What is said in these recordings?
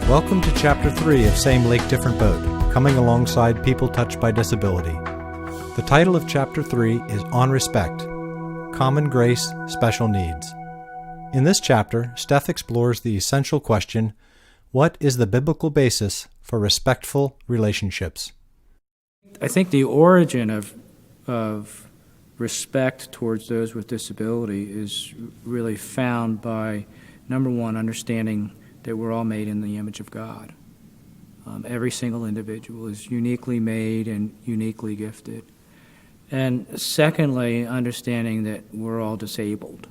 Welcome to Chapter 3 of Same Lake, Different Boat, coming alongside people touched by disability. The title of Chapter 3 is On Respect, Common Grace, Special Needs. In this chapter, Steph explores the essential question, what is the biblical basis for respectful relationships? I think the origin of respect towards those with disability is really found by, number one, understanding that we're all made in the image of God. Every single individual is uniquely made and uniquely gifted. And secondly, understanding that we're all disabled.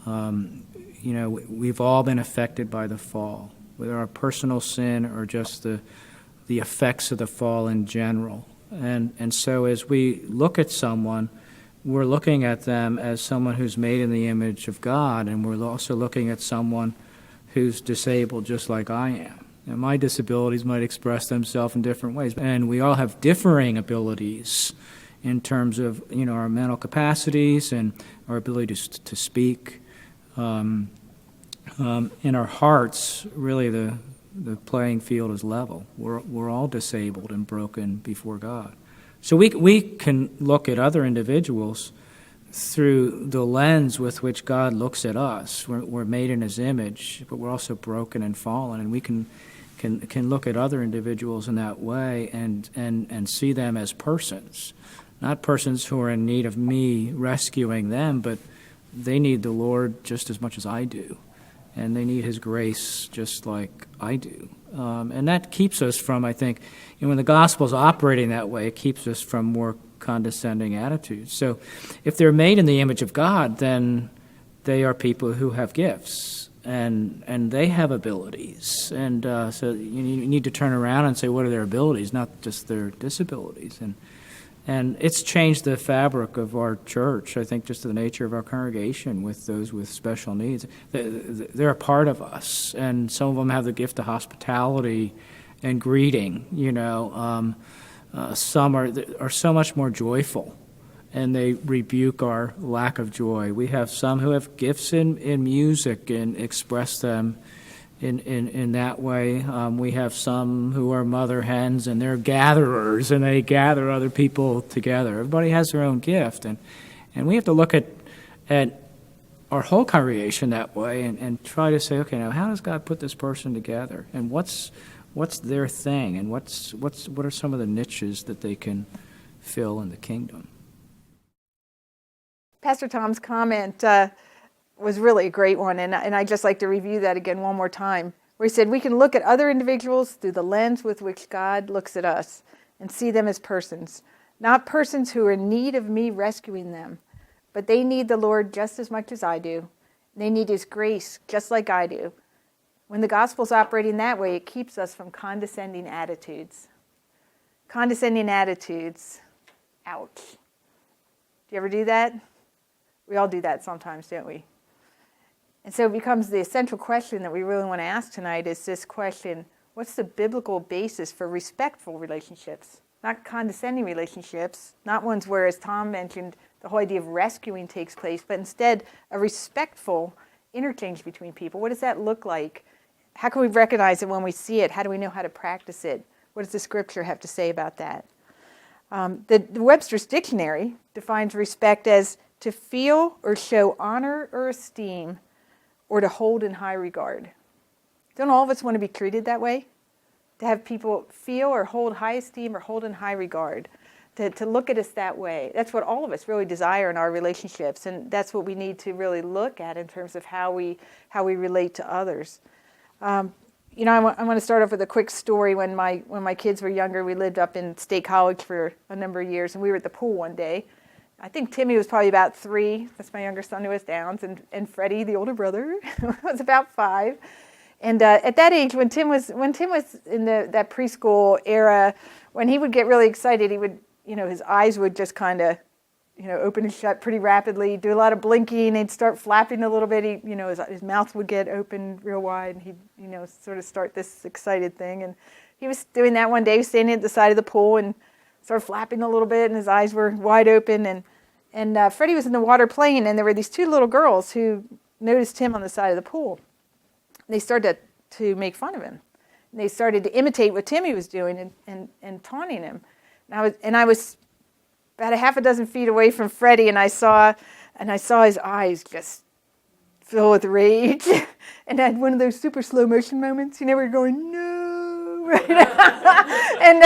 We've all been affected by the fall, whether our personal sin or just the effects of the fall in general. And so as we look at someone, we're looking at them as someone who's made in the image of God, and we're also looking at someone who's disabled just like I am. And my disabilities might express themselves in different ways, and we all have differing abilities in terms of our mental capacities and our ability to speak. In our hearts, really the playing field is level. We're all disabled and broken before God. So we can look at other individuals through the lens with which God looks at us. We're made in His image, but we're also broken and fallen, and we can look at other individuals in that way and see them as persons, not persons who are in need of me rescuing them, but they need the Lord just as much as I do, and they need His grace just like I do. And that keeps us from, I think, when the gospel's operating that way, it keeps us from more condescending attitudes. So if they're made in the image of God, then they are people who have gifts, and they have abilities. And so you need to turn around and say, what are their abilities, not just their disabilities. And it's changed the fabric of our church, I think, just the nature of our congregation with those with special needs. They're a part of us, and some of them have the gift of hospitality and greeting, some are so much more joyful, and they rebuke our lack of joy. We have some who have gifts in music and express them in that way. We have some who are mother hens, and they're gatherers, and they gather other people together. Everybody has their own gift, and we have to look at our whole congregation that way and try to say, okay, now how does God put this person together, and what's their thing, and what are some of the niches that they can fill in the kingdom? Pastor Tom's comment was really a great one, and I'd just like to review that again one more time, where he said we can look at other individuals through the lens with which God looks at us and see them as persons, not persons who are in need of me rescuing them, but they need the Lord just as much as I do. They need His grace just like I do. When the gospel's operating that way, it keeps us from condescending attitudes. Condescending attitudes, ouch. Do you ever do that? We all do that sometimes, don't we? And so it becomes the essential question that we really want to ask tonight is this question, what's the biblical basis for respectful relationships? Not condescending relationships, not ones where, as Tom mentioned, the whole idea of rescuing takes place, but instead a respectful interchange between people. What does that look like? How can we recognize it when we see it? How do we know how to practice it? What does the Scripture have to say about that? The Webster's Dictionary defines respect as to feel or show honor or esteem or to hold in high regard. Don't all of us want to be treated that way? To have people feel or hold high esteem or hold in high regard? To look at us that way. That's what all of us really desire in our relationships, and that's what we need to really look at in terms of how we relate to others. I want to start off with a quick story. When my kids were younger, we lived up in State College for a number of years, and we were at the pool one day. I think Timmy was probably about 3. That's my younger son who has Downs, and Freddie, the older brother, was about 5. And at that age, when Tim was in that preschool era, when he would get really excited, he would, his eyes would just kind of, open and shut pretty rapidly, do a lot of blinking, he'd start flapping a little bit, his mouth would get open real wide, and he'd, sort of start this excited thing. And he was doing that one day, he was standing at the side of the pool and started flapping a little bit, and his eyes were wide open, and Freddie was in the water playing, and there were these 2 little girls who noticed him on the side of the pool. They started to make fun of him. And they started to imitate what Timmy was doing and taunting him. And I was about a half a dozen feet away from Freddie, and I saw his eyes just fill with rage. And I had one of those super slow motion moments, where you're going, no, right? And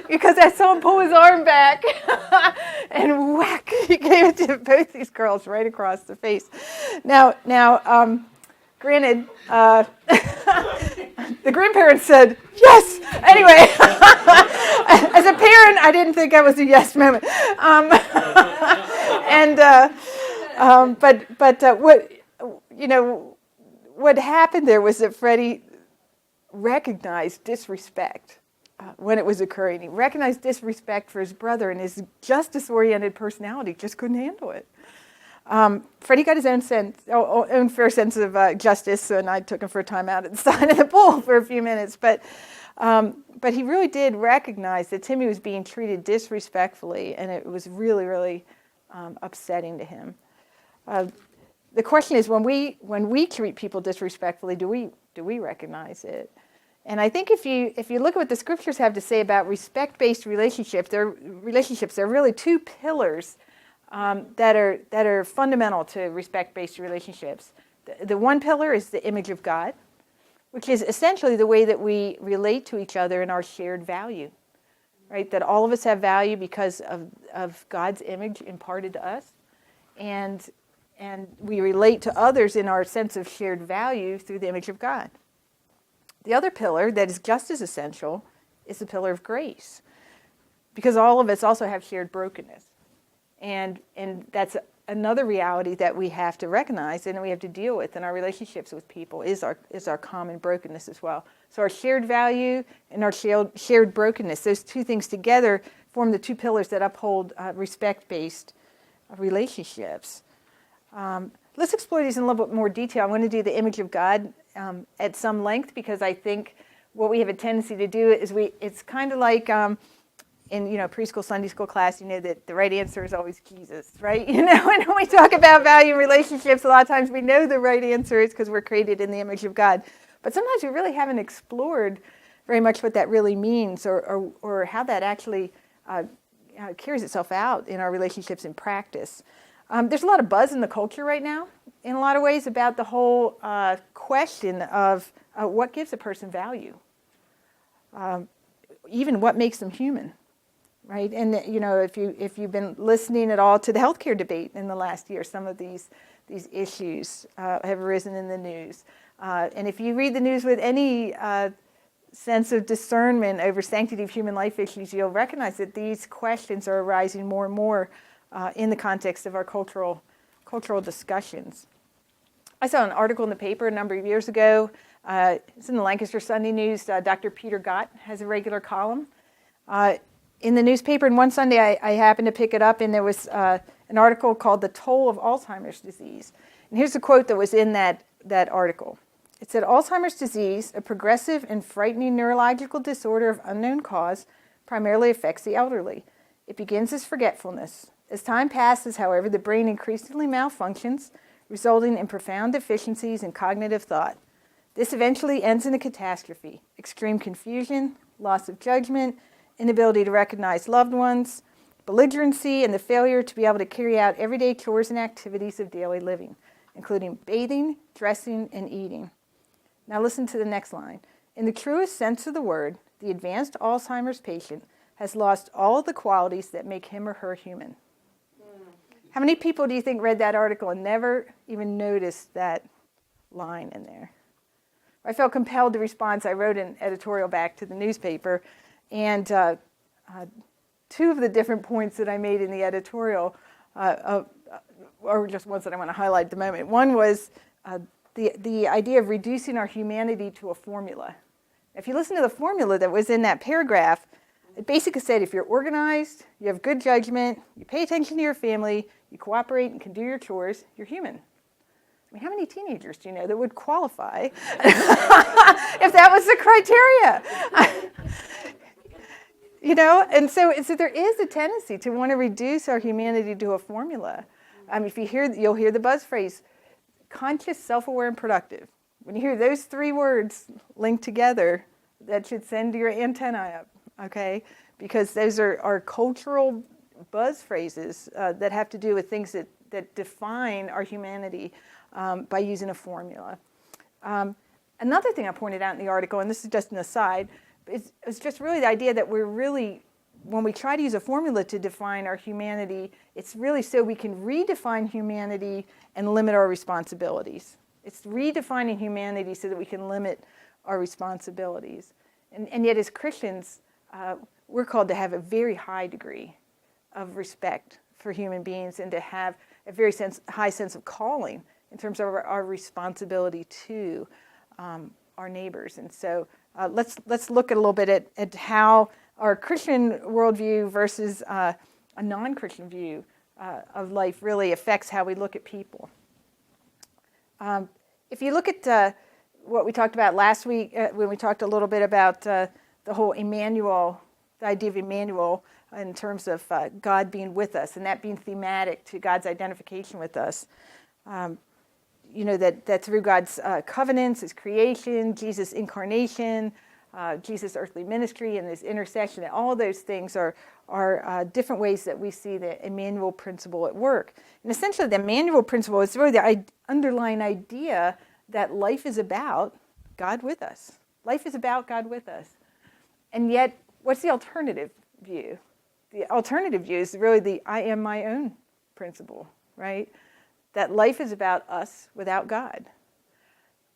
because I saw him pull his arm back, and whack, he gave it to both these girls right across the face. Now, granted, the grandparents said, yes! Anyway, as a parent, I didn't think that was a yes moment. What happened there was that Freddie recognized disrespect when it was occurring. He recognized disrespect for his brother, and his justice-oriented personality just couldn't handle it. Freddie got his own fair sense of justice, and I took him for a time out at the side of the pool for a few minutes. But he really did recognize that Timmy was being treated disrespectfully, and it was really, really upsetting to him. The question is, when we treat people disrespectfully, do we recognize it? And I think if you look at what the scriptures have to say about respect-based relationships, there are really two pillars that are fundamental to respect-based relationships. The one pillar is the image of God, which is essentially the way that we relate to each other in our shared value, right? That all of us have value because of God's image imparted to us, and we relate to others in our sense of shared value through the image of God. The other pillar that is just as essential is the pillar of grace, because all of us also have shared brokenness. And that's another reality that we have to recognize and we have to deal with in our relationships with people is our common brokenness as well. So our shared value and our shared brokenness, those two things together form the two pillars that uphold respect-based relationships. Let's explore these in a little bit more detail. I'm going to do the image of God at some length because I think what we have a tendency to do is it's kind of like in preschool Sunday school class, that the right answer is always Jesus, right? And when we talk about value relationships, a lot of times we know the right answer is because we're created in the image of God. But sometimes we really haven't explored very much what that really means or how that actually carries itself out in our relationships in practice. There's a lot of buzz in the culture right now, in a lot of ways, about the whole question of what gives a person value, even what makes them human, right? And if you've been listening at all to the healthcare debate in the last year, some of these issues have arisen in the news, and if you read the news with any sense of discernment over sanctity of human life issues, you'll recognize that these questions are arising more and more in the context of our cultural discussions. I saw an article in the paper a number of years ago. It's in the Lancaster Sunday News. Dr. Peter Gott has a regular column in the newspaper. And one Sunday I happened to pick it up, and there was an article called "The Toll of Alzheimer's Disease." And here's the quote that was in that article. It said, "Alzheimer's disease, a progressive and frightening neurological disorder of unknown cause, primarily affects the elderly. It begins as forgetfulness. As time passes, however, the brain increasingly malfunctions, resulting in profound deficiencies in cognitive thought. This eventually ends in a catastrophe: extreme confusion, loss of judgment, inability to recognize loved ones, belligerency, and the failure to be able to carry out everyday chores and activities of daily living, including bathing, dressing, and eating." Now listen to the next line. "In the truest sense of the word, the advanced Alzheimer's patient has lost all the qualities that make him or her human." How many people do you think read that article and never even noticed that line in there? I felt compelled to respond, so I wrote an editorial back to the newspaper, and two of the different points that I made in the editorial are just ones that I want to highlight at the moment. One was the idea of reducing our humanity to a formula. If you listen to the formula that was in that paragraph, it basically said if you're organized, you have good judgment, you pay attention to your family, you cooperate and can do your chores, you're human. I mean, how many teenagers do you know that would qualify if that was the criteria? And so there is a tendency to want to reduce our humanity to a formula. If you'll hear the buzz phrase, conscious, self-aware, and productive. When you hear those three words linked together, that should send your antennae up, okay? Because those are cultural buzz phrases that have to do with things that define our humanity by using a formula. Another thing I pointed out in the article, and this is just an aside, it's just really the idea that we're really, when we try to use a formula to define our humanity, it's really so we can redefine humanity and limit our responsibilities. It's redefining humanity so that we can limit our responsibilities. And yet as Christians, we're called to have a very high degree of respect for human beings and to have a very high sense of calling in terms of our responsibility to our neighbors. And so let's look at a little bit at how our Christian worldview versus a non-Christian view of life really affects how we look at people. If you look at what we talked about last week when we talked a little bit about the whole Emmanuel, the idea of Emmanuel in terms of God being with us and that being thematic to God's identification with us, you know, that through God's covenants, His creation, Jesus' incarnation, Jesus' earthly ministry, and His intercession, and all of those things are different ways that we see the Emmanuel principle at work. And essentially, the Emmanuel principle is really the underlying idea that life is about God with us. Life is about God with us. And yet, what's the alternative view? The alternative view is really the I am my own principle, right? That life is about us without God.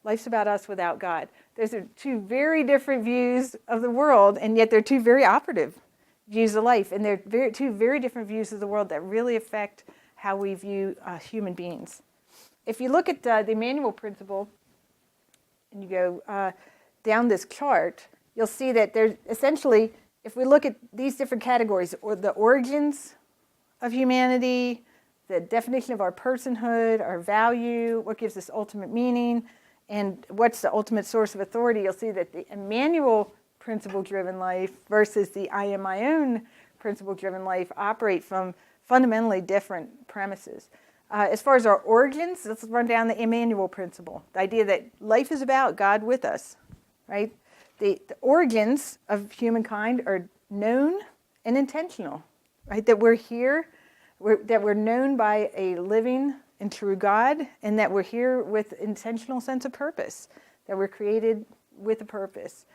Life's about us without God. Those are two very different views of the world, and yet they're two very operative views of life. And they're two very different views of the world that really affect how we view human beings. If you look at the Emmanuel principle, and you go down this chart, you'll see that there's essentially, if we look at these different categories, or the origins of humanity, the definition of our personhood, our value, what gives us ultimate meaning, and what's the ultimate source of authority, you'll see that the Emmanuel principle-driven life versus the I am my own principle-driven life operate from fundamentally different premises. As far as our origins, let's run down the Emmanuel principle, the idea that life is about God with us, right? The origins of humankind are known and intentional, right? That we're here, that we're known by a living and true God, and that we're here with intentional sense of purpose, that we're created with a purpose.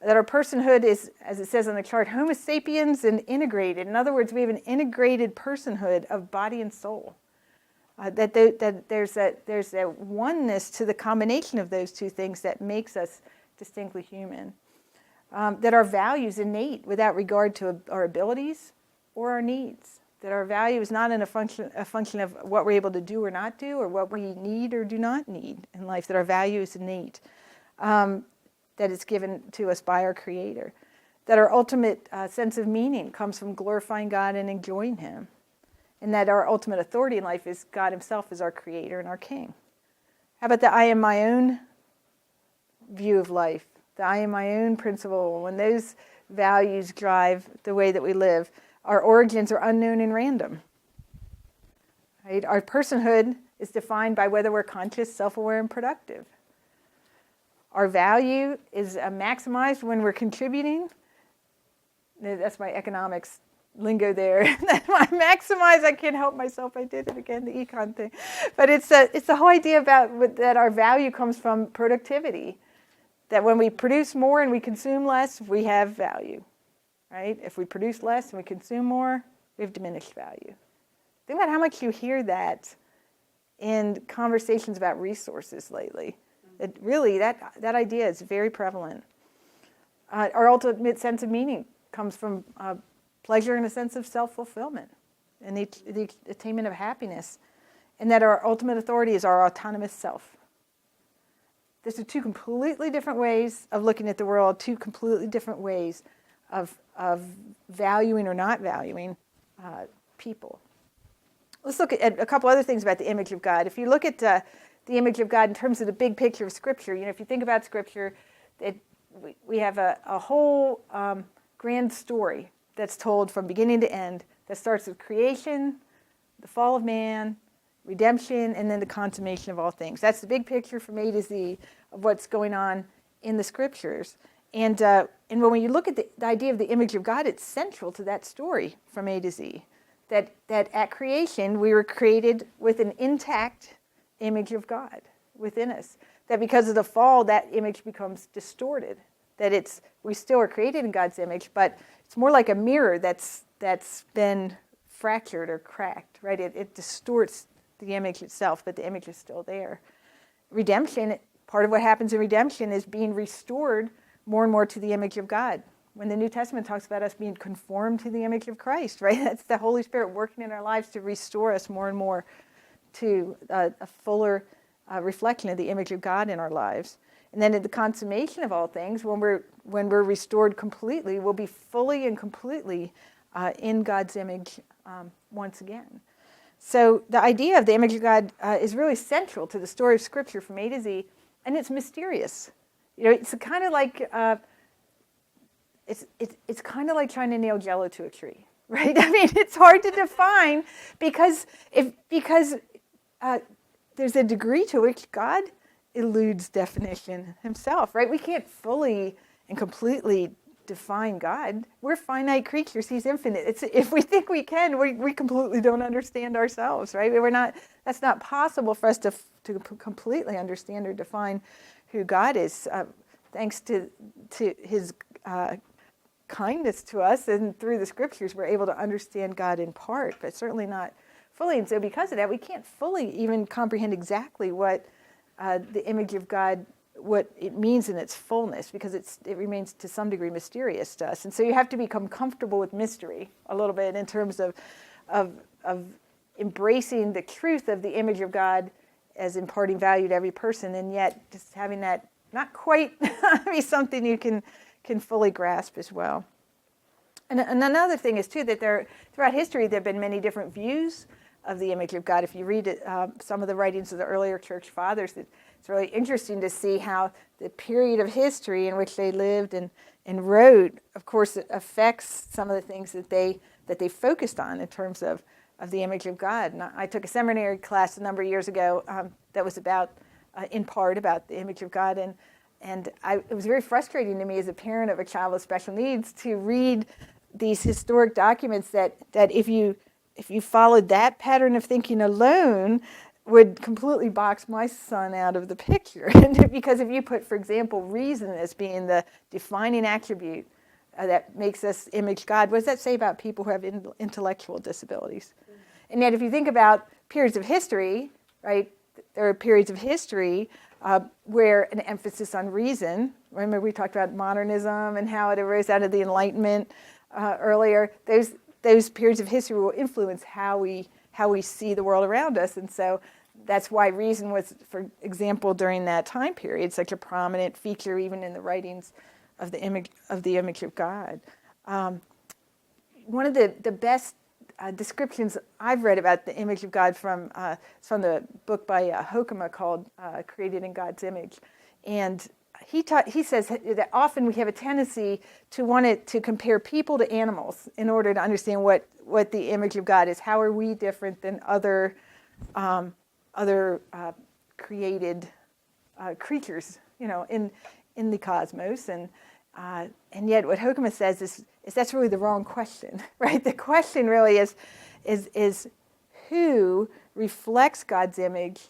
That our personhood is, as it says on the chart, homo sapiens and integrated. In other words, we have an integrated personhood of body and soul. That there's a oneness to the combination of those two things that makes us distinctly human. That our value is innate without regard to our abilities or our needs. That our value is not a function of what we're able to do or not do, or what we need or do not need in life. That our value is innate. That it's given to us by our Creator. That our ultimate sense of meaning comes from glorifying God and enjoying Him. And that our ultimate authority in life is God Himself as our Creator and our King. How about the I am my own view of life? The I am my own principle. When those values drive the way that we live, our origins are unknown and random. Right? Our personhood is defined by whether we're conscious, self-aware, and productive. Our value is maximized when we're contributing. That's my economics lingo there. I maximize, I can't help myself. I did it again, the econ thing. But it's the whole idea about that our value comes from productivity. That when we produce more and we consume less, we have value. Right? If we produce less and we consume more, we have diminished value. Think about how much you hear that in conversations about resources lately. It really, that idea is very prevalent. Our ultimate sense of meaning comes from pleasure and a sense of self-fulfillment and the attainment of happiness. And that our ultimate authority is our autonomous self. These are two completely different ways of looking at the world, two completely different ways of valuing or not valuing people. Let's look at a couple other things about the image of God. If you look at the image of God in terms of the big picture of Scripture, if you think about Scripture, we have a whole grand story that's told from beginning to end that starts with creation, the fall of man, redemption, and then the consummation of all things. That's the big picture from A to Z of what's going on in the Scriptures. And when you look at the idea of the image of God, it's central to that story from A to Z. That at creation, we were created with an intact image of God within us. That because of the fall, that image becomes distorted. That we still are created in God's image, but it's more like a mirror that's been fractured or cracked, right? It distorts the image itself, but the image is still there. Redemption, part of what happens in redemption is being restored more and more to the image of God. When the New Testament talks about us being conformed to the image of Christ, right? That's the Holy Spirit working in our lives to restore us more and more to a fuller reflection of the image of God in our lives. And then at the consummation of all things, when we're restored completely, we'll be fully and completely in God's image once again. So the idea of the image of God is really central to the story of Scripture from A to Z, and it's mysterious. You know, it's kind of like it's kind of like trying to nail Jello to a tree, right? I mean, it's hard to define because there's a degree to which God eludes definition himself, right? We can't fully and completely define God. We're finite creatures. He's infinite. If we think we can, we completely don't understand ourselves, right? That's not possible for us to completely understand or define who God is. Thanks to his kindness to us, and through the Scriptures, we're able to understand God in part, but certainly not fully. And so because of that, we can't fully even comprehend exactly what the image of God, what it means in its fullness, because it remains to some degree mysterious to us. And so you have to become comfortable with mystery a little bit in terms of embracing the truth of the image of God as imparting value to every person, and yet just having that not quite be something you can fully grasp as well. And another thing is, too, that throughout history there have been many different views of the image of God. If you read some of the writings of the earlier church fathers, it's really interesting to see how the period of history in which they lived and wrote, of course, it affects some of the things that they focused on in terms of the image of God. And I took a seminary class a number of years ago that was in part about the image of God, and it was very frustrating to me as a parent of a child with special needs to read these historic documents that if you followed that pattern of thinking alone, would completely box my son out of the picture. Because if you put, for example, reason as being the defining attribute that makes us image God, what does that say about people who have intellectual disabilities? And yet if you think about periods of history, right, there are periods of history where an emphasis on reason, remember we talked about modernism and how it arose out of the Enlightenment earlier, those periods of history will influence how we see the world around us. And so that's why reason was, for example, during that time period, such a prominent feature even in the writings of the image of God. One of the best descriptions I've read about the image of God from the book by Hubach called Created in God's Image. And he says that often we have a tendency to want to compare people to animals in order to understand what the image of God is. How are we different than other created creatures, in the cosmos? And yet, what Hokema says is that's really the wrong question, right? The question really is who reflects God's image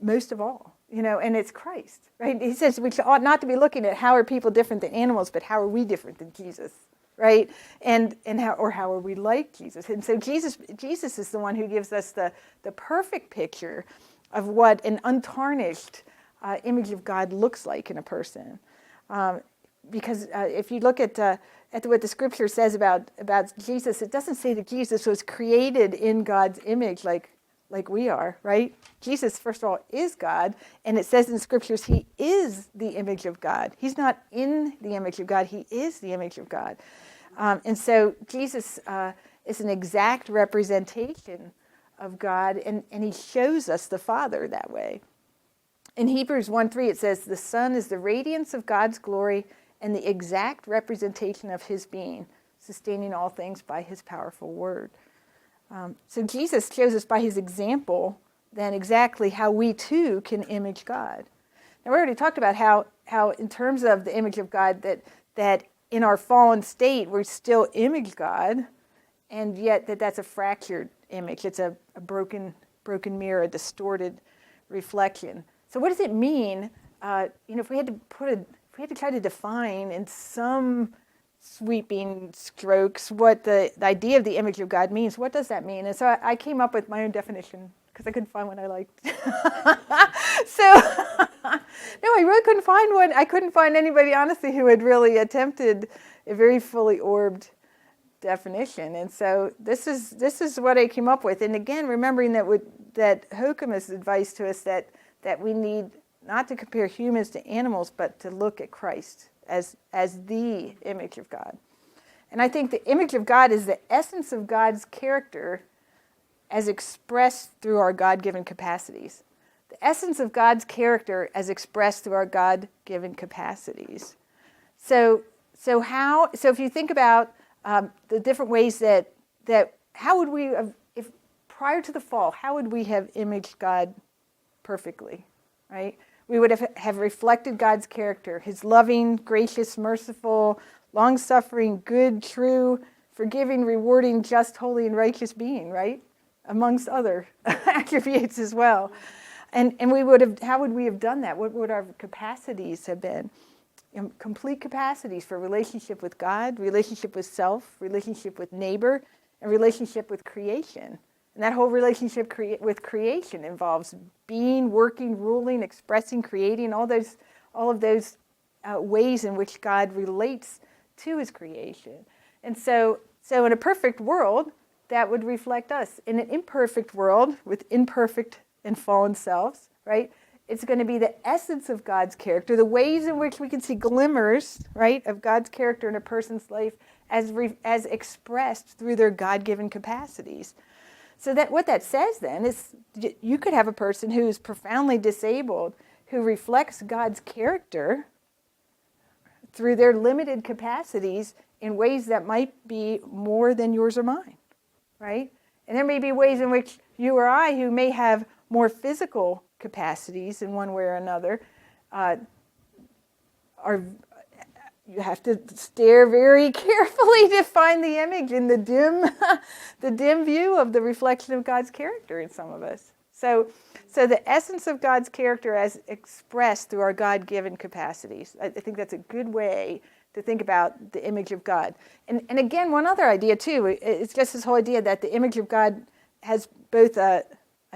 most of all. And it's Christ, right? He says we ought not to be looking at how are people different than animals, but how are we different than Jesus, right? And how are we like Jesus? And so Jesus is the one who gives us the perfect picture of what an untarnished image of God looks like in a person. Because if you look at what the Scripture says about Jesus, it doesn't say that Jesus was created in God's image like we are, right? Jesus, first of all, is God, and it says in the Scriptures he is the image of God. He's not in the image of God, he is the image of God. And so Jesus is an exact representation of God, and he shows us the Father that way. In Hebrews 1:3 it says, the Son is the radiance of God's glory and the exact representation of his being, sustaining all things by his powerful word. So Jesus shows us by his example then exactly how we too can image God. Now we already talked about how how in terms of the image of God, that in our fallen state we're still image God, and yet that's a fractured image. It's a broken mirror, a distorted reflection. So what does it mean? If we had to try to define in some sweeping strokes what the idea of the image of God means, what does that mean? And so I came up with my own definition because I couldn't find one I liked. No, I really couldn't find one. I couldn't find anybody, honestly, who had really attempted a very fully orbed definition. And so this is what I came up with. And again, remembering that Hoekema's advice to us that we need not to compare humans to animals, but to look at Christ as the image of God. And I think the image of God is the essence of God's character as expressed through our God-given capacities. The essence of God's character as expressed through our God-given capacities. So if you think about the different ways that how would we have, if prior to the fall, how would we have imaged God perfectly, right? We would have reflected God's character, his loving, gracious, merciful, long-suffering, good, true, forgiving, rewarding, just, holy, and righteous being, right? Amongst other attributes as well. And we would have, how would we have done that? What would our capacities have been? Complete capacities for relationship with God, relationship with self, relationship with neighbor, and relationship with creation. And that whole relationship with creation involves being, working, ruling, expressing, creating, all of those ways in which God relates to his creation. And so in a perfect world, that would reflect us. In an imperfect world with imperfect and fallen selves, right? It's going to be the essence of God's character, the ways in which we can see glimmers, right, of God's character in a person's life as expressed through their God-given capacities. So that what that says then is you could have a person who is profoundly disabled who reflects God's character through their limited capacities in ways that might be more than yours or mine, right? And there may be ways in which you or I, who may have more physical capacities in one way or another, you have to stare very carefully to find the image in the dim view of the reflection of God's character in some of us. So the essence of God's character as expressed through our God-given capacities. I think that's a good way to think about the image of God. And again, one other idea too, it's just this whole idea that the image of God has both a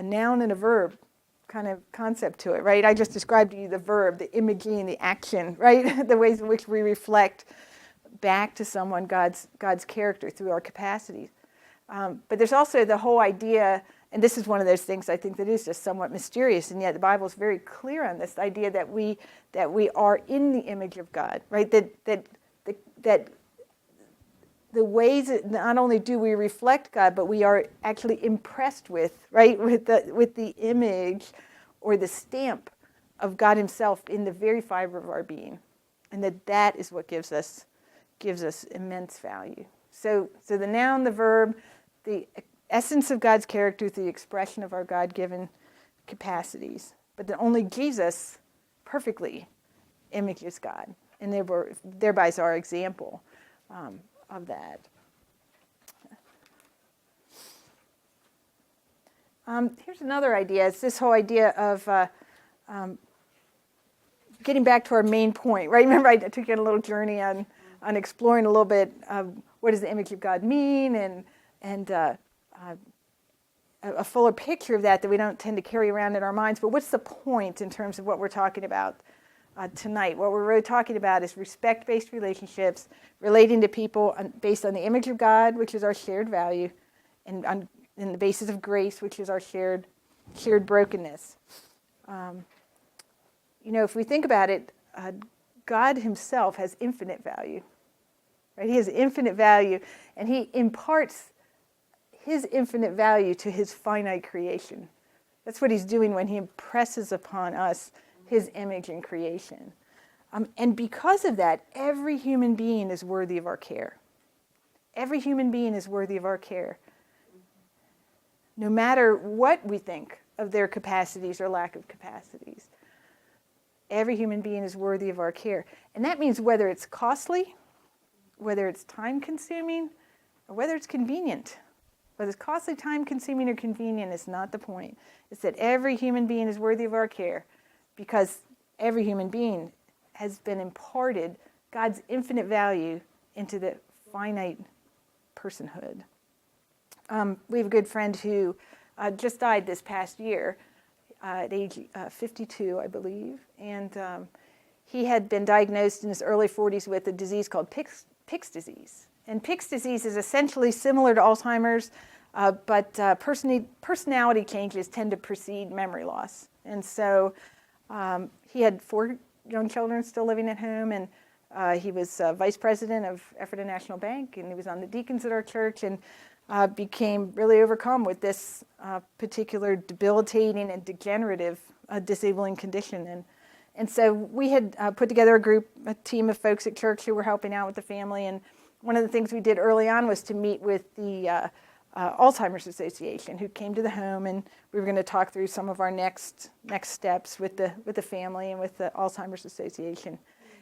noun and a verb kind of concept to it, right? I just described to you the verb, the imaging, the action, right? The ways in which we reflect back to someone God's character through our capacities. But there's also the whole idea, and this is one of those things I think that is just somewhat mysterious, and yet the Bible is very clear on this, the idea that we are in the image of God, right? That the ways that not only do we reflect God, but we are actually impressed with, right, with the image or the stamp of God himself in the very fiber of our being. And that is what gives us immense value. So the noun, the verb, the essence of God's character, the expression of our God-given capacities. But that only Jesus perfectly images God, and thereby is our example of that. Here's another idea. It's this whole idea of getting back to our main point, right? Remember I took you on a little journey on exploring a little bit what does the image of God mean, and a fuller picture of that we don't tend to carry around in our minds. But what's the point in terms of what we're talking about tonight? What we're really talking about is respect-based relationships, relating to people based on the image of God, which is our shared value, and on the basis of grace, which is our shared brokenness. If we think about it, God himself has infinite value, right? He has infinite value, and he imparts his infinite value to his finite creation. That's what he's doing when he impresses upon us his image in creation. And because of that, every human being is worthy of our care. Every human being is worthy of our care. No matter what we think of their capacities or lack of capacities. every human being is worthy of our care. And that means whether it's costly, whether it's time-consuming, or whether it's convenient. Whether it's costly, time-consuming, or convenient is not the point. It's that every human being is worthy of our care because every human being has been imparted God's infinite value into the finite personhood. We have a good friend who just died this past year at age 52, I believe. And he had been diagnosed in his early 40s with a disease called Pick's disease. And Pick's disease is essentially similar to Alzheimer's, but personality changes tend to precede memory loss. And so he had 4 young children still living at home, and he was vice president of Ephrata National Bank, and he was on the deacons at our church, and became really overcome with this particular debilitating and degenerative disabling condition. And so we had put together a team of folks at church who were helping out with the family, and one of the things we did early on was to meet with the Alzheimer's Association, who came to the home, and we were going to talk through some of our next steps with the family and with the Alzheimer's Association.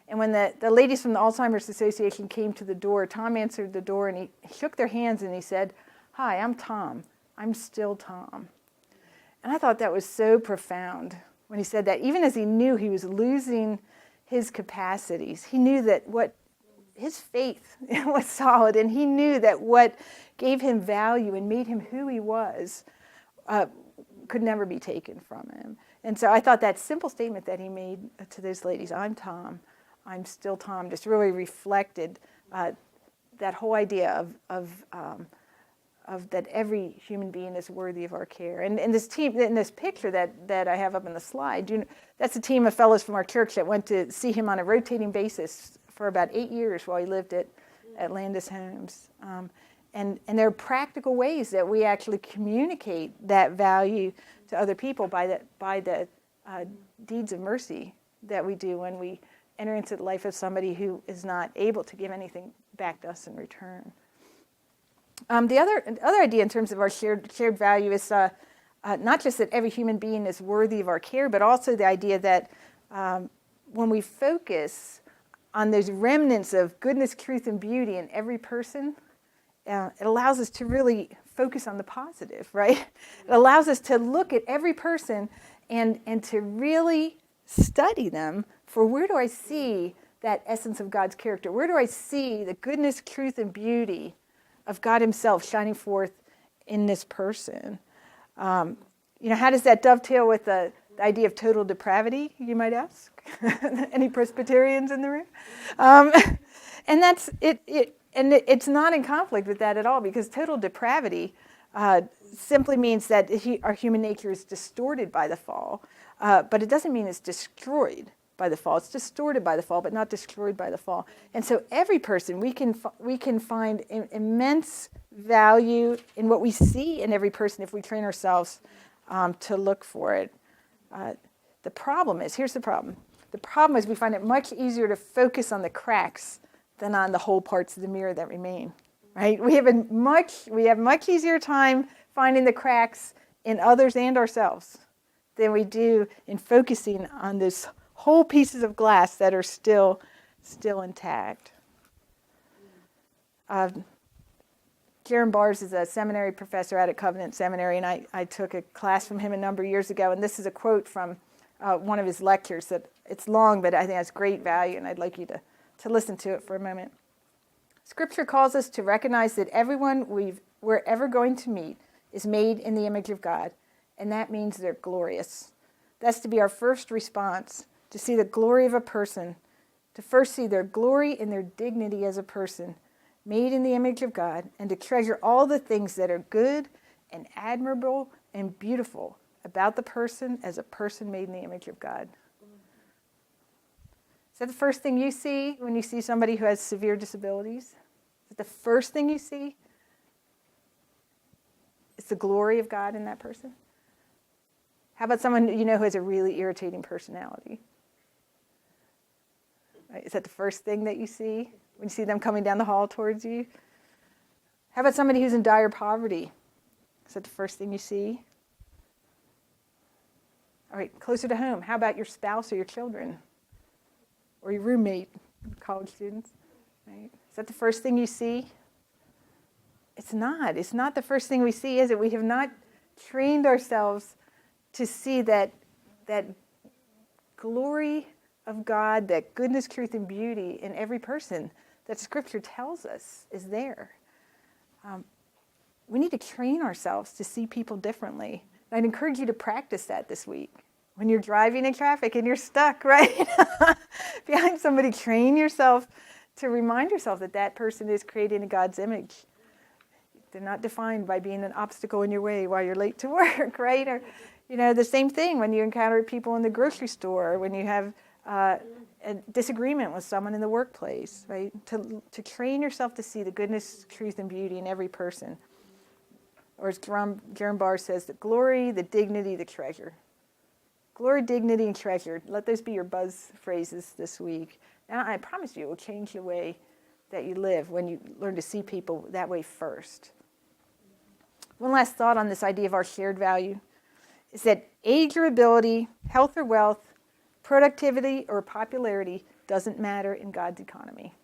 And when the ladies from the Alzheimer's Association came to the door, Tom answered the door, and he shook their hands, and he said, "Hi, I'm Tom. I'm still Tom." And I thought that was so profound when he said that, even as he knew he was losing his capacities. He knew that his faith was solid, and he knew that what gave him value and made him who he was could never be taken from him. And so I thought that simple statement that he made to those ladies, "I'm Tom, I'm still Tom," just really reflected that whole idea of that every human being is worthy of our care. And this team, in this picture that I have up on the slide, that's a team of fellows from our church that went to see him on a rotating basis for about 8 years while he lived at Landis Homes. And there are practical ways that we actually communicate that value to other people by the deeds of mercy that we do when we enter into the life of somebody who is not able to give anything back to us in return. The other idea in terms of our shared value is not just that every human being is worthy of our care, but also the idea that when we focus on those remnants of goodness, truth, and beauty in every person, it allows us to really focus on the positive, right? It allows us to look at every person and to really study them for where do I see that essence of God's character? Where do I see the goodness, truth, and beauty of God himself shining forth in this person? How does that dovetail with the idea of total depravity, you might ask? Any Presbyterians in the room? And that's it. And it's not in conflict with that at all, because total depravity simply means that our human nature is distorted by the fall, but it doesn't mean it's destroyed by the fall. It's distorted by the fall, but not destroyed by the fall. And so every person, we can find immense value in what we see in every person if we train ourselves to look for it. Here's the problem. The problem is we find it much easier to focus on the cracks than on the whole parts of the mirror that remain, right? We have much easier time finding the cracks in others and ourselves than we do in focusing on those whole pieces of glass that are still intact. Jaron Bars is a seminary professor out at Covenant Seminary, and I took a class from him a number of years ago, and this is a quote from one of his lectures. That it's long, but I think has great value, and I'd like you to listen to it for a moment. Scripture calls us to recognize that everyone we're ever going to meet is made in the image of God, and that means they're glorious. That's to be our first response, to see the glory of a person, to first see their glory and their dignity as a person, made in the image of God, and to treasure all the things that are good and admirable and beautiful about the person as a person made in the image of God. Is that the first thing you see when you see somebody who has severe disabilities? Is it the first thing you see? It's the glory of God in that person? How about someone who has a really irritating personality? Right? Is that the first thing that you see when you see them coming down the hall towards you? How about somebody who's in dire poverty? Is that the first thing you see? All right, closer to home, how about your spouse or your children? Or your roommate, college students? Right? Is that the first thing you see? It's not. It's not the first thing we see, is it? We have not trained ourselves to see that glory of God, that goodness, truth, and beauty in every person that Scripture tells us is there. We need to train ourselves to see people differently. I'd encourage you to practice that this week. When you're driving in traffic and you're stuck, right? Behind somebody, train yourself to remind yourself that that person is created in God's image. They're not defined by being an obstacle in your way while you're late to work, right? Or, the same thing when you encounter people in the grocery store, when you have a disagreement with someone in the workplace, right? To train yourself to see the goodness, truth, and beauty in every person. Or as Jerome Barr says, the glory, the dignity, the treasure. Glory, dignity, and treasure. Let those be your buzz phrases this week. And I promise you, it will change the way that you live when you learn to see people that way first. One last thought on this idea of our shared value is that age or ability, health or wealth, productivity or popularity doesn't matter in God's economy.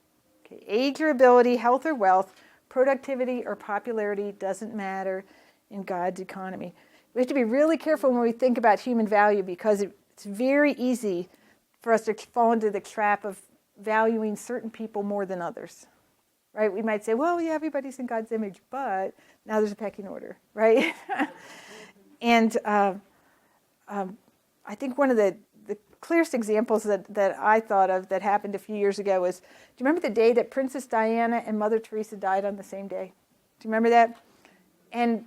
Okay, age or ability, health or wealth, productivity or popularity doesn't matter in God's economy. We have to be really careful when we think about human value, because it's very easy for us to fall into the trap of valuing certain people more than others, right? We might say, well, yeah, everybody's in God's image, but now there's a pecking order, right? And I think one of the clearest examples that I thought of that happened a few years ago was, do you remember the day that Princess Diana and Mother Teresa died on the same day? Do you remember that? And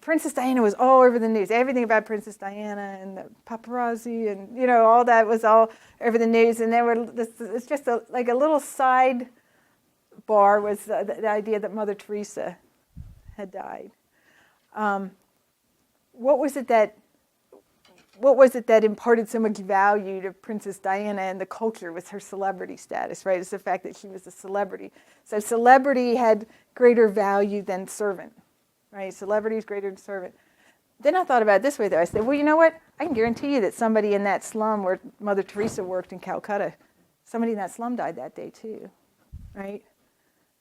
Princess Diana was all over the news. Everything about Princess Diana and the paparazzi and, all that was all over the news. And it's just like a little side bar was the idea that Mother Teresa had died. What was it that imparted so much value to Princess Diana and the culture? Was her celebrity status, right? It's the fact that she was a celebrity. So celebrity had greater value than servant, right? Celebrity is greater than servant. Then I thought about it this way, though. I said, well, you know what? I can guarantee you that somebody in that slum where Mother Teresa worked in Calcutta, somebody in that slum died that day too, right?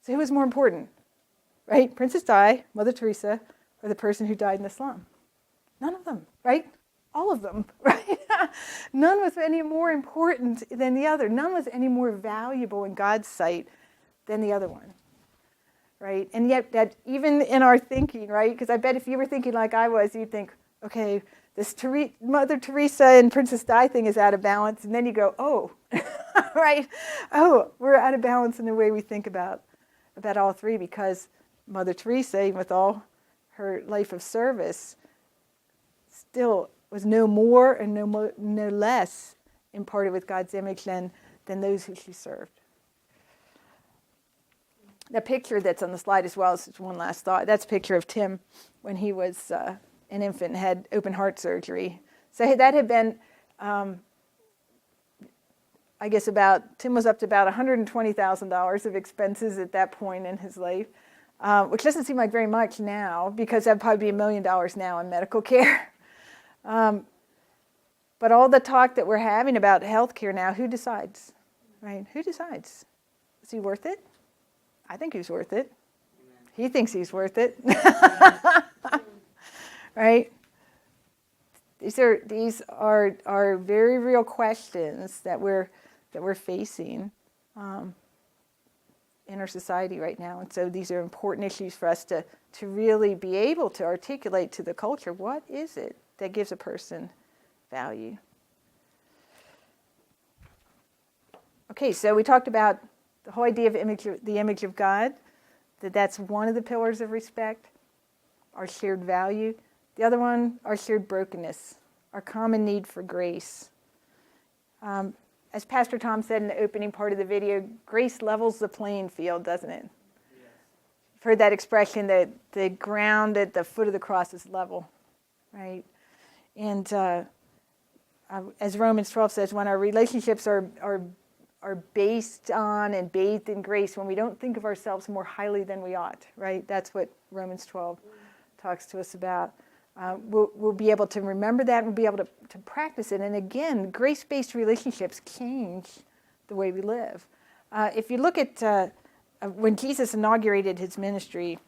So who was more important, right? Princess Di, Mother Teresa, or the person who died in the slum? None of them, right? All of them, right? None was any more important than the other. None was any more valuable in God's sight than the other one, right? And yet that even in our thinking, right? Because I bet if you were thinking like I was, you'd think, okay, this Mother Teresa and Princess Di thing is out of balance. And then you go, oh, right? Oh, we're out of balance in the way we think about all three, because Mother Teresa, even with all her life of service, still was no more and no less imparted with God's image than those who she served. The picture that's on the slide as well is one last thought. That's a picture of Tim when he was an infant and had open heart surgery. So that had been, I guess Tim was up to about $120,000 of expenses at that point in his life, which doesn't seem like very much now, because that'd probably be $1 million now in medical care. But all the talk that we're having about healthcare now, who decides, right? Who decides? Is he worth it? I think he's worth it. Amen. He thinks he's worth it. Right? These are very real questions that we're facing in our society right now. And so these are important issues for us to really be able to articulate to the culture, what is it that gives a person value? Okay, so we talked about the whole idea of the image of God, that's one of the pillars of respect, our shared value. The other one, our shared brokenness, our common need for grace. As Pastor Tom said in the opening part of the video, grace levels the playing field, doesn't it? Yes. You've heard that expression that the ground at the foot of the cross is level, right? And as Romans 12 says, when our relationships are based on and bathed in grace, when we don't think of ourselves more highly than we ought, right? That's what Romans 12 talks to us about. we'll be able to remember that and we'll be able to practice it. And again, grace-based relationships change the way we live. If you look at when Jesus inaugurated his ministry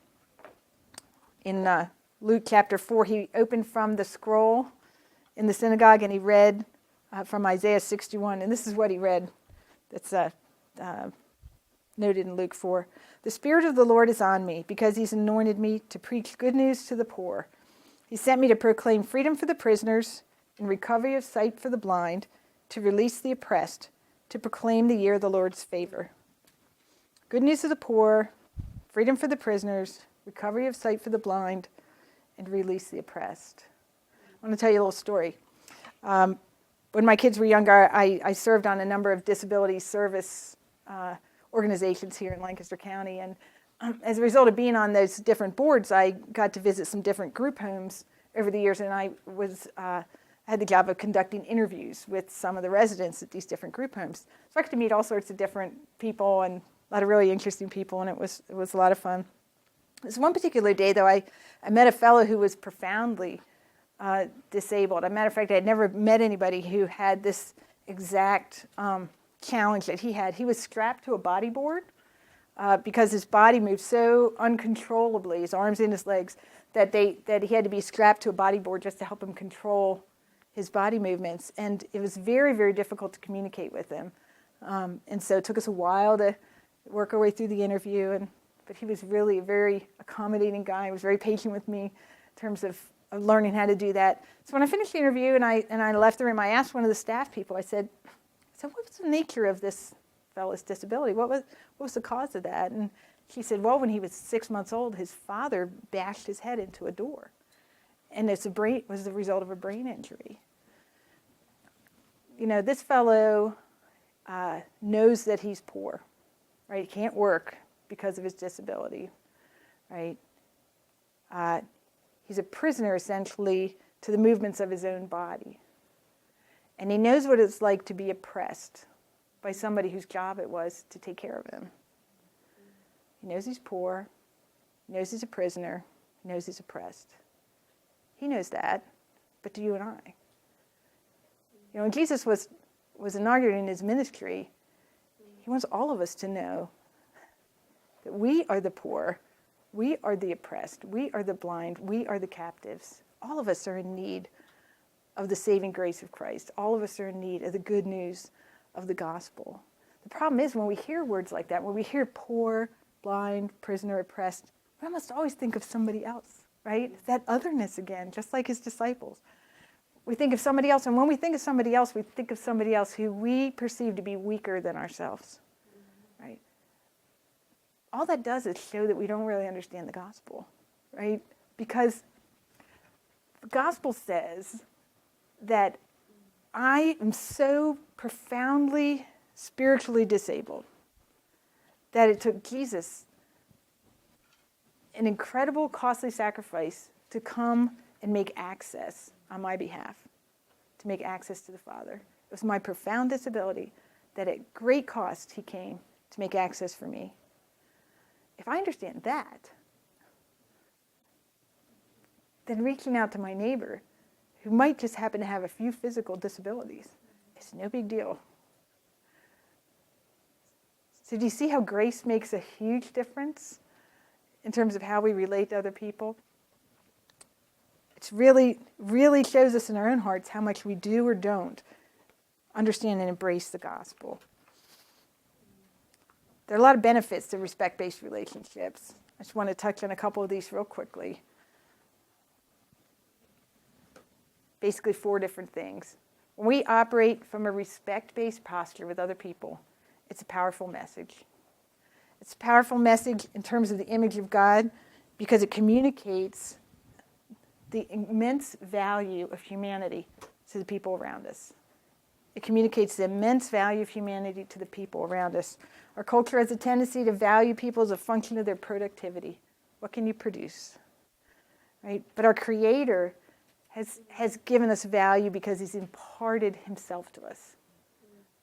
in Luke chapter 4, he opened from the scroll in the synagogue and he read from Isaiah 61. And this is what he read that's noted in Luke 4. The Spirit of the Lord is on me because he's anointed me to preach good news to the poor. He sent me to proclaim freedom for the prisoners and recovery of sight for the blind, to release the oppressed, to proclaim the year of the Lord's favor. Good news to the poor, freedom for the prisoners, recovery of sight for the blind, and release the oppressed. I want to tell you a little story. When my kids were younger, I served on a number of disability service organizations here in Lancaster County, and as a result of being on those different boards, I got to visit some different group homes over the years, and I had the job of conducting interviews with some of the residents at these different group homes. So I got to meet all sorts of different people and a lot of really interesting people, and it was a lot of fun. This one particular day, though, I met a fellow who was profoundly disabled. As a matter of fact, I had never met anybody who had this exact challenge that he had. He was strapped to a bodyboard because his body moved so uncontrollably, his arms and his legs, that he had to be strapped to a bodyboard just to help him control his body movements. And it was very, very difficult to communicate with him. And so it took us a while to work our way through the interview. But he was really a very accommodating guy. He was very patient with me in terms of learning how to do that. So when I finished the interview and I left the room, I asked one of the staff people, I said, what was the nature of this fellow's disability? What was the cause of that? And she said, well, when he was 6 months old, his father bashed his head into a door. And it was the result of a brain injury. You know, this fellow knows that he's poor, right? He can't work because of his disability, right? He's a prisoner, essentially, to the movements of his own body. And he knows what it's like to be oppressed by somebody whose job it was to take care of him. He knows he's poor. He knows he's a prisoner. He knows he's oppressed. He knows that, but do you and I? You know, when Jesus was inaugurating his ministry, he wants all of us to know that we are the poor, we are the oppressed, we are the blind, we are the captives. All of us are in need of the saving grace of Christ. All of us are in need of the good news of the gospel. The problem is when we hear words like that, when we hear poor, blind, prisoner, oppressed, we almost always think of somebody else, right? That otherness again, just like his disciples. We think of somebody else, and when we think of somebody else, we think of somebody else who we perceive to be weaker than ourselves, right? All that does is show that we don't really understand the gospel, right? Because the gospel says that I am so profoundly spiritually disabled that it took Jesus an incredible, costly sacrifice to come and make access on my behalf, to make access to the Father. It was my profound disability that at great cost he came to make access for me. If I understand that, then reaching out to my neighbor who might just happen to have a few physical disabilities is no big deal. So do you see how grace makes a huge difference in terms of how we relate to other people? It really, really shows us in our own hearts how much we do or don't understand and embrace the gospel. There are a lot of benefits to respect-based relationships. I just want to touch on a couple of these real quickly. Basically 4 different things. When we operate from a respect-based posture with other people, it's a powerful message. It's a powerful message in terms of the image of God because it communicates the immense value of humanity to the people around us. It communicates the immense value of humanity to the people around us. Our culture has a tendency to value people as a function of their productivity. What can you produce? Right? But our Creator has given us value because he's imparted himself to us.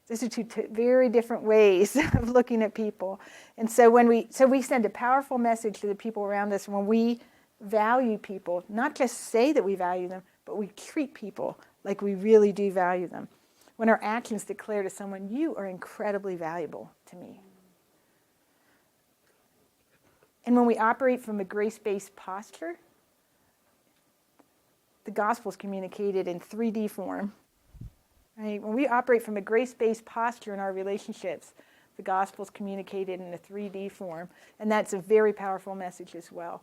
These are 2 very different ways of looking at people. And so we send a powerful message to the people around us when we value people, not just say that we value them, but we treat people like we really do value them. When our actions declare to someone, you are incredibly valuable to me. And when we operate from a grace-based posture, the gospel is communicated in 3D form. Right? When we operate from a grace-based posture in our relationships, the gospel is communicated in a 3D form. And that's a very powerful message as well.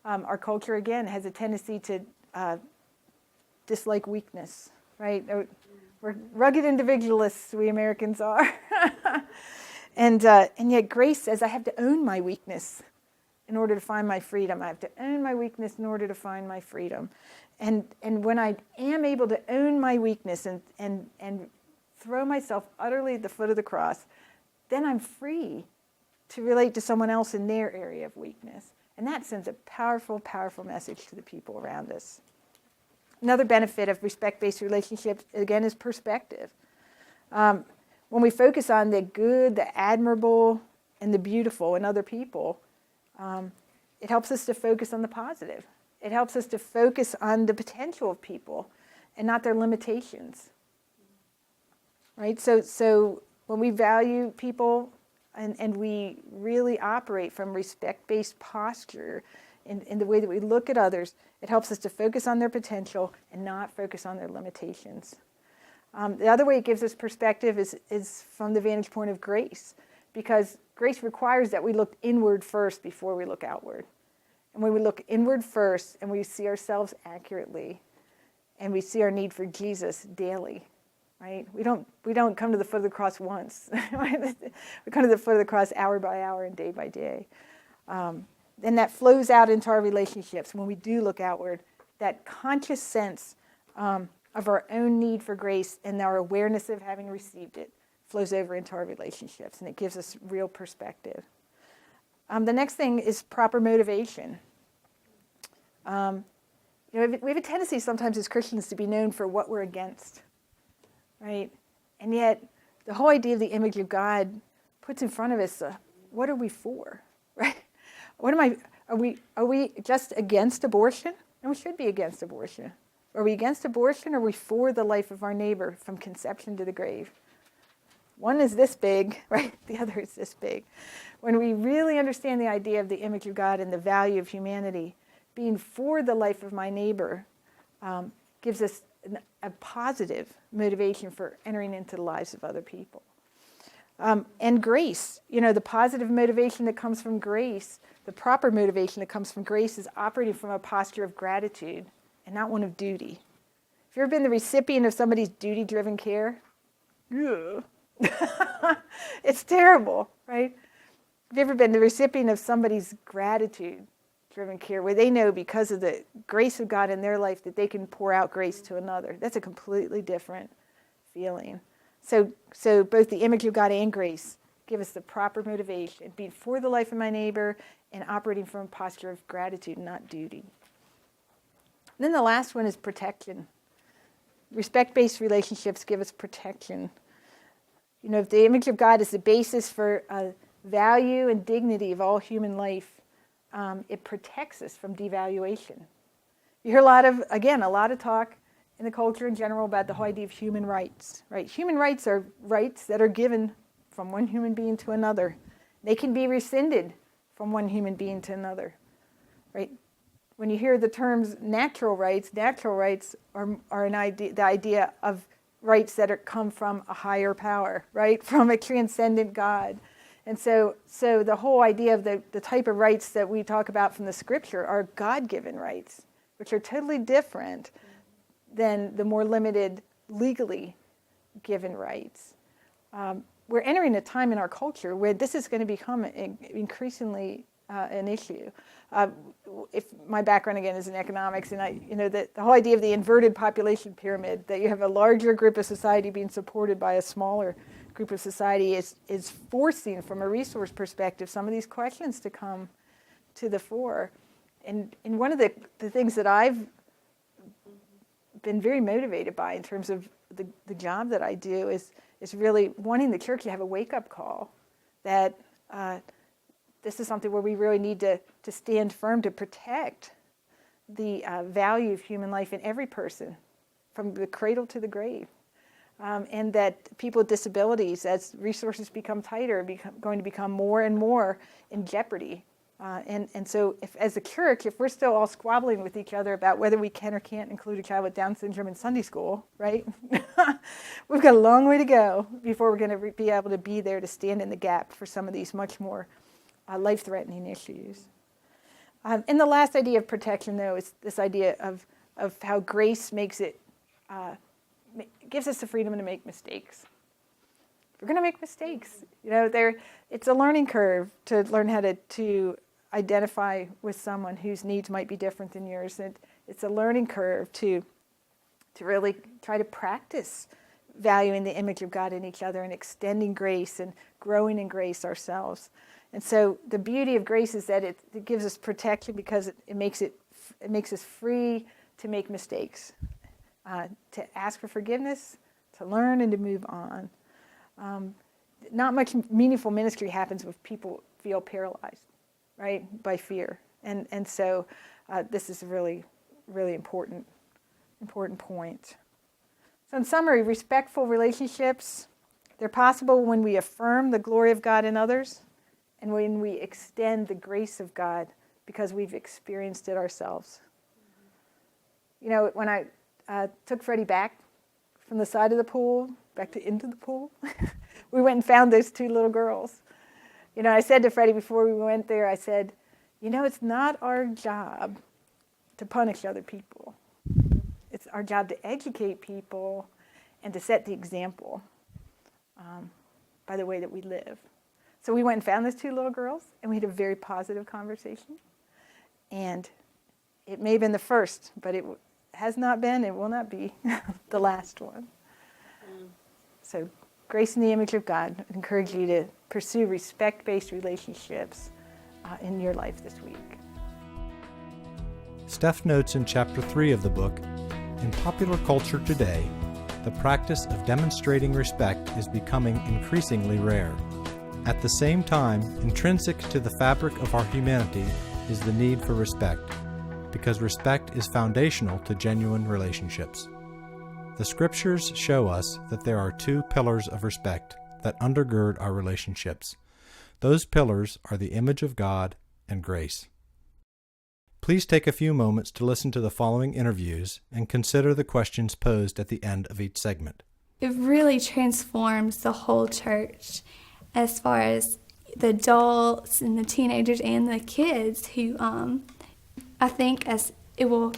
Our culture, again, has a tendency to dislike weakness, right? We're rugged individualists, we Americans are. And yet grace says I have to own my weakness in order to find my freedom. I have to own my weakness in order to find my freedom. And when I am able to own my weakness and throw myself utterly at the foot of the cross, then I'm free to relate to someone else in their area of weakness. And that sends a powerful, powerful message to the people around us. Another benefit of respect-based relationships, again, is perspective. When we focus on the good, the admirable, and the beautiful in other people, it helps us to focus on the positive. It helps us to focus on the potential of people and not their limitations. Right? So when we value people and we really operate from respect-based posture in the way that we look at others, it helps us to focus on their potential and not focus on their limitations. The other way it gives us perspective is from the vantage point of grace, because grace requires that we look inward first before we look outward. And when we look inward first and we see ourselves accurately and we see our need for Jesus daily, right? We don't come to the foot of the cross once. We come to the foot of the cross hour by hour and day by day. And that flows out into our relationships when we do look outward. That conscious sense of our own need for grace and our awareness of having received it flows over into our relationships, and it gives us real perspective. The next thing is proper motivation. We have a tendency sometimes as Christians to be known for what we're against, right? And yet, the whole idea of the image of God puts in front of us, what are we for, right? Are we just against abortion? And we should be against abortion. Are we against abortion, or are we for the life of our neighbor from conception to the grave? One is this big, right? The other is this big. When we really understand the idea of the image of God and the value of humanity, being for the life of my neighbor gives us a positive motivation for entering into the lives of other people. And grace, the positive motivation that comes from grace, the proper motivation that comes from grace is operating from a posture of gratitude and not one of duty. Have you ever been the recipient of somebody's duty-driven care? Yeah. It's terrible, right? Have you ever been the recipient of somebody's gratitude-driven care where they know because of the grace of God in their life that they can pour out grace to another? That's a completely different feeling. So both the image of God and grace give us the proper motivation, being for the life of my neighbor and operating from a posture of gratitude, not duty. And then the last one is protection. Respect-based relationships give us protection. If the image of God is the basis for value and dignity of all human life, it protects us from devaluation. You hear a lot of talk in the culture in general about the whole idea of human rights, right? Human rights are rights that are given from one human being to another. They can be rescinded from one human being to another, right? When you hear the terms natural rights are the idea of rights that come from a higher power, right? From a transcendent God. And so the whole idea of the type of rights that we talk about from the scripture are God-given rights, which are totally different than the more limited, legally given rights. We're entering a time in our culture where this is going to become increasingly an issue. If my background again is in economics, and the whole idea of the inverted population pyramid, that you have a larger group of society being supported by a smaller group of society, is forcing, from a resource perspective, some of these questions to come to the fore. And one of the things that I've been very motivated by in terms of the job that I do is really wanting the church to have a wake-up call that this is something where we really need to stand firm to protect the value of human life in every person, from the cradle to the grave. And that people with disabilities, as resources become tighter, are going to become more and more in jeopardy. And so as a church, if we're still all squabbling with each other about whether we can or can't include a child with Down syndrome in Sunday school, right? We've got a long way to go before we're going to be able to be there to stand in the gap for some of these much more life-threatening issues. And the last idea of protection, though, is this idea of how grace makes it, gives us the freedom to make mistakes. We're going to make mistakes. It's a learning curve to learn how to identify with someone whose needs might be different than yours. And it's a learning curve to really try to practice valuing the image of God in each other and extending grace and growing in grace ourselves. And so the beauty of grace is that it gives us protection because it makes us free to make mistakes, to ask for forgiveness, to learn and to move on. Not much meaningful ministry happens if people feel paralyzed, right, by fear. And so this is a really, really important point. So in summary, respectful relationships, they're possible when we affirm the glory of God in others and when we extend the grace of God because we've experienced it ourselves. When I took Freddie back from the side of the pool, into the pool, we went and found those two little girls. I said to Freddie before we went there, I said, it's not our job to punish other people. It's our job to educate people and to set the example by the way that we live. So we went and found those two little girls, and we had a very positive conversation. And it may have been the first, but it has not been, it will not be the last one. So grace in the image of God, I encourage you to pursue respect-based relationships in your life this week. Steph notes in Chapter 3 of the book, in popular culture today, the practice of demonstrating respect is becoming increasingly rare. At the same time, intrinsic to the fabric of our humanity is the need for respect, because respect is foundational to genuine relationships. The Scriptures show us that there are two pillars of respect that undergird our relationships. Those pillars are the image of God and grace. Please take a few moments to listen to the following interviews and consider the questions posed at the end of each segment. It really transforms the whole church as far as the adults and the teenagers and the kids who I think as it will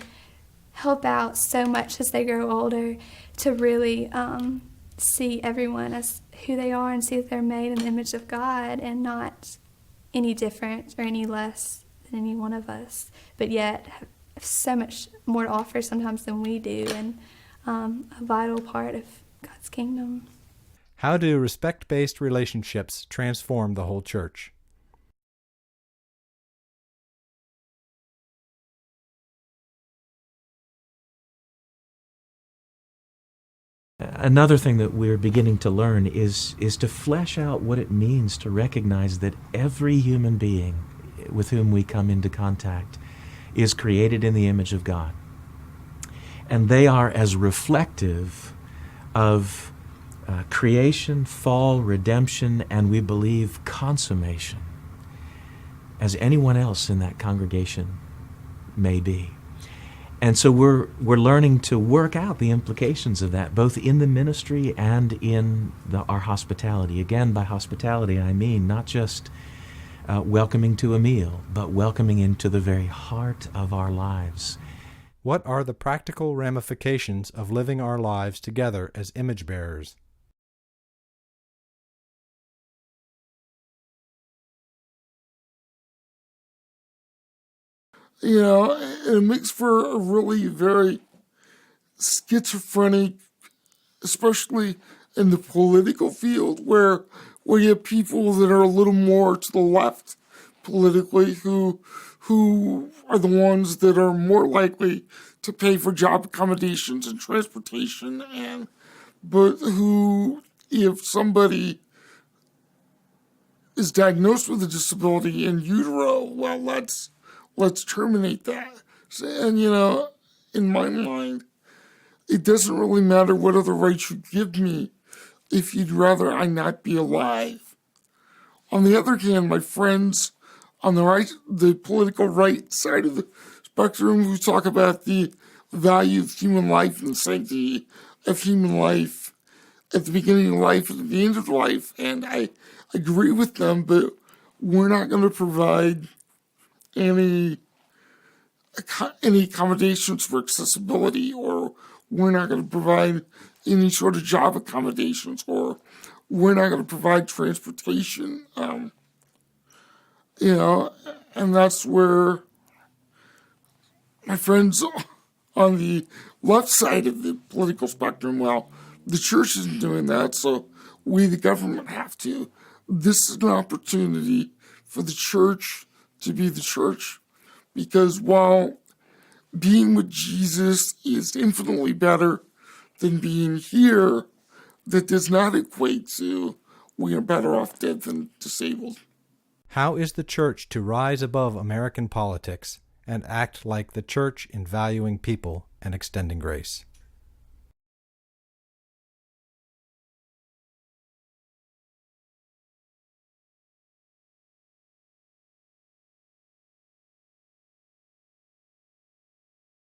help out so much as they grow older to really see everyone as who they are and see that they're made in the image of God and not any different or any less than any one of us, but yet have so much more to offer sometimes than we do and a vital part of God's kingdom. How do respect-based relationships transform the whole church? Another thing that we're beginning to learn is to flesh out what it means to recognize that every human being with whom we come into contact is created in the image of God. And they are as reflective of creation, fall, redemption, and we believe consummation as anyone else in that congregation may be. And so we're learning to work out the implications of that, both in the ministry and in our hospitality. Again, by hospitality, I mean not just welcoming to a meal, but welcoming into the very heart of our lives. What are the practical ramifications of living our lives together as image bearers? It makes for a really very schizophrenic, especially in the political field, where you have people that are a little more to the left politically who are the ones that are more likely to pay for job accommodations and transportation, but who, if somebody is diagnosed with a disability in utero, well, let's terminate that. And, in my mind, it doesn't really matter what other rights you give me if you'd rather I not be alive. On the other hand, my friends on the political right side of the spectrum who talk about the value of human life and the sanctity of human life at the beginning of life and at the end of life, and I agree with them, but we're not going to provide any accommodations for accessibility, or we're not going to provide any sort of job accommodations, or we're not going to provide transportation. And that's where my friends on the left side of the political spectrum, well, the church isn't doing that, so we, the government, have to. This is an opportunity for the church to be the church, because while being with Jesus is infinitely better than being here, that does not equate to we are better off dead than disabled. How is the church to rise above American politics and act like the church in valuing people and extending grace?